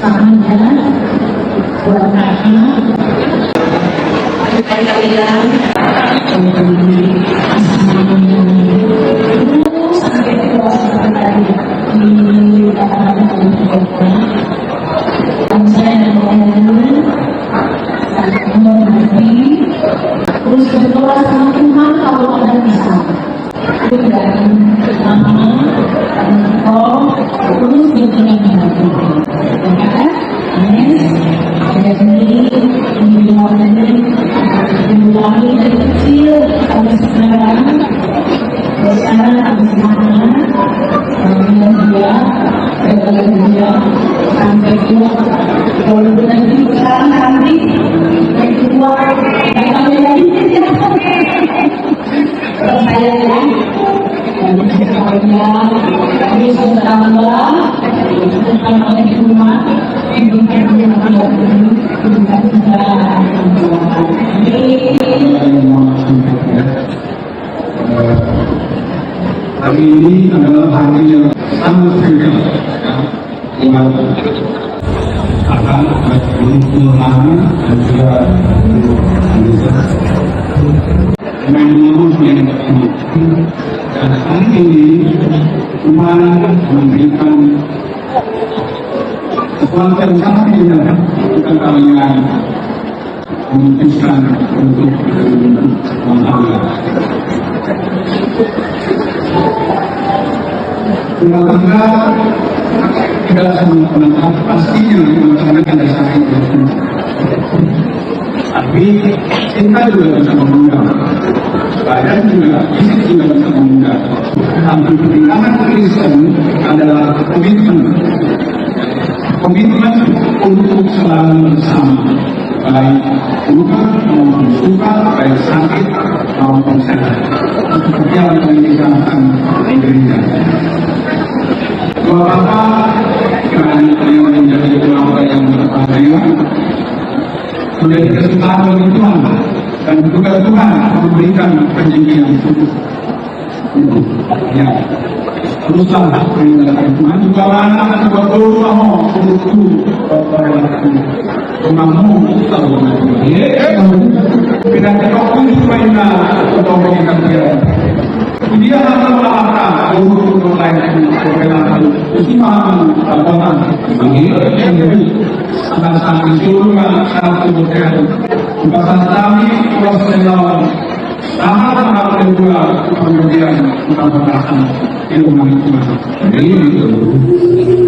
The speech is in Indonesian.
bersamanya buat anak kita bilang sampai puasa tadi di dalam kota dan saya menghadapi terus berdoa sama Tuhan kalau ada bisa dan pertama engkau terus berjalan dengan jadi dimulai dari kecil sampai sekarang sampai sekarang kemudian dia dia sampai tua kalau nanti sekarang nanti tua kami lagi saya ya saya kami sudah Allah kalau di rumah hari ini adalah hari yang sangat spesial buat akan berkumpulkan dan juga mengurus yang dan hari ini Tuhan memberikan sesuatu yang sangat indah untuk kalian memutuskan untuk mengalir. Rumah tidak semua penangkap pastinya melaksanakan dasar itu. Tapi cinta juga bisa memudar, badan juga, fisik juga bisa memudar. Tapi pernikahan Kristen adalah komitmen untuk selalu bersama, baik luka maupun suka, baik sakit maupun sehat. Seperti yang dikatakan di gereja. Bapak dan yang menjadi keluarga yang berbahagia menjadi kesempatan bagi Tuhan dan juga Tuhan memberikan perjanjian hidup. Ya, teruslah meninggalkan Tuhan. Juga anak juga doa mau untuk rumahmu tahu nanti. Kita terus mainnya untuk meninggalkan dia. Dia akan melakukan untuk melakukan pembelajaran kesimpangan perbuatan yang dan sampai surga saat kemudian bahasa kami Rasulullah sangat kedua kemudian kita berkata ilmu Tuhan ini